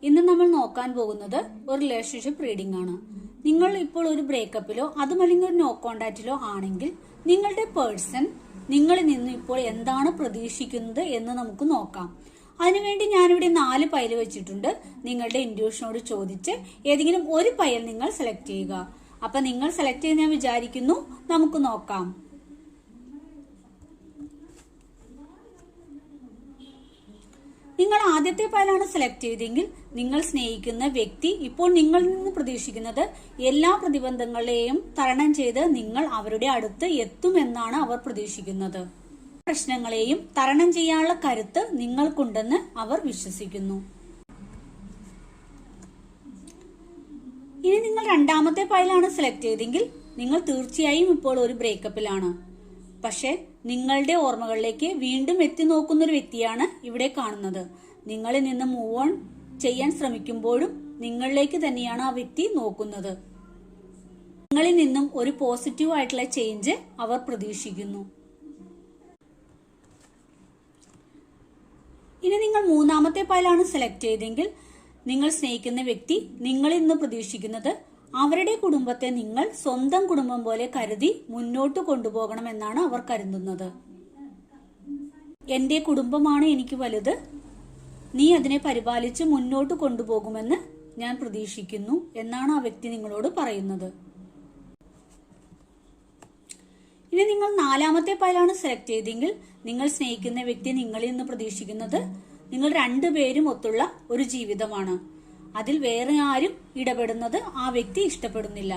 ഇന്ന് നമ്മൾ നോക്കാൻ പോകുന്നത് ഒരു റിലേഷൻഷിപ്പ് റീഡിംഗ് ആണ്. നിങ്ങൾ ഇപ്പോൾ ഒരു ബ്രേക്കപ്പിലോ അതുമല്ലെങ്കിൽ ഒരു നോ കോണ്ടാക്റ്റിലോ ആണെങ്കിൽ നിങ്ങളുടെ പേഴ്സൺ നിങ്ങളിൽ നിന്ന് ഇപ്പോൾ എന്താണ് പ്രതീക്ഷിക്കുന്നത് എന്ന് നമുക്ക് നോക്കാം. അതിനുവേണ്ടി ഞാനിവിടെ 4 പൈൽ വെച്ചിട്ടുണ്ട്. നിങ്ങളുടെ ഇൻറ്റ്യൂഷനോട് ചോദിച്ച് ഏതെങ്കിലും ഒരു പൈൽ നിങ്ങൾ സെലക്ട് ചെയ്യുക. അപ്പൊ നിങ്ങൾ സെലക്ട് ചെയ്ത് ഞാൻ വിചാരിക്കുന്നു. നമുക്ക് നോക്കാം. നിങ്ങൾ ആദ്യത്തെ പൈലാണ് സെലക്ട് ചെയ്തെങ്കിൽ നിങ്ങൾ സ്നേഹിക്കുന്ന വ്യക്തി ഇപ്പോൾ നിങ്ങളിൽ നിന്ന് പ്രതീക്ഷിക്കുന്നത് എല്ലാ പ്രതിബന്ധങ്ങളെയും തരണം ചെയ്ത് നിങ്ങൾ അവരുടെ അടുത്ത് എത്തുമെന്നാണ് അവർ പ്രതീക്ഷിക്കുന്നത്. പ്രശ്നങ്ങളെയും തരണം ചെയ്യാനുള്ള കരുത്ത് നിങ്ങൾക്കുണ്ടെന്ന് അവർ വിശ്വസിക്കുന്നു. ഇനി നിങ്ങൾ രണ്ടാമത്തെ പൈലാണ് സെലക്ട് ചെയ്തെങ്കിൽ നിങ്ങൾ തീർച്ചയായും ഇപ്പോൾ ഒരു ബ്രേക്കപ്പിലാണ്. പക്ഷെ നിങ്ങളുടെ ഓർമ്മകളിലേക്ക് വീണ്ടും എത്തി നോക്കുന്ന ഒരു വ്യക്തിയാണ് ഇവിടെ കാണുന്നത്. നിങ്ങളിൽ നിന്ന് മൂവ് ഓൺ ചെയ്യാൻ ശ്രമിക്കുമ്പോഴും നിങ്ങളിലേക്ക് തന്നെയാണ് ആ വ്യക്തി നോക്കുന്നത്. നിങ്ങളിൽ നിന്നും ഒരു പോസിറ്റീവ് ആയിട്ടുള്ള ചേഞ്ച് അവർ പ്രതീക്ഷിക്കുന്നു. ഇനി നിങ്ങൾ മൂന്നാമത്തെ പൈലാണ് സെലക്ട് ചെയ്തെങ്കിൽ നിങ്ങൾ സ്നേഹിക്കുന്ന വ്യക്തി നിങ്ങളിൽ നിന്ന് പ്രതീക്ഷിക്കുന്നത് അവരുടെ കുടുംബത്തെ നിങ്ങൾ സ്വന്തം കുടുംബം പോലെ കരുതി മുന്നോട്ട് കൊണ്ടുപോകണമെന്നാണ് അവർ കരുതുന്നത്. എന്റെ കുടുംബമാണ് എനിക്ക് വലുത്, നീ അതിനെ പരിപാലിച്ച് മുന്നോട്ട് കൊണ്ടുപോകുമെന്ന് ഞാൻ പ്രതീക്ഷിക്കുന്നു എന്നാണ് ആ വ്യക്തി നിങ്ങളോട് പറയുന്നത്. ഇനി നിങ്ങൾ നാലാമത്തെ പൈലാണ് സെലക്ട് ചെയ്തെങ്കിൽ നിങ്ങൾ സ്നേഹിക്കുന്ന വ്യക്തി നിങ്ങളിൽ നിന്ന് പ്രതീക്ഷിക്കുന്നത് നിങ്ങൾ രണ്ടുപേരും ഒത്തുള്ള ഒരു ജീവിതമാണ്. അതിൽ വേറെ ആരും ഇടപെടുന്നത് ആ വ്യക്തി ഇഷ്ടപ്പെടുന്നില്ല.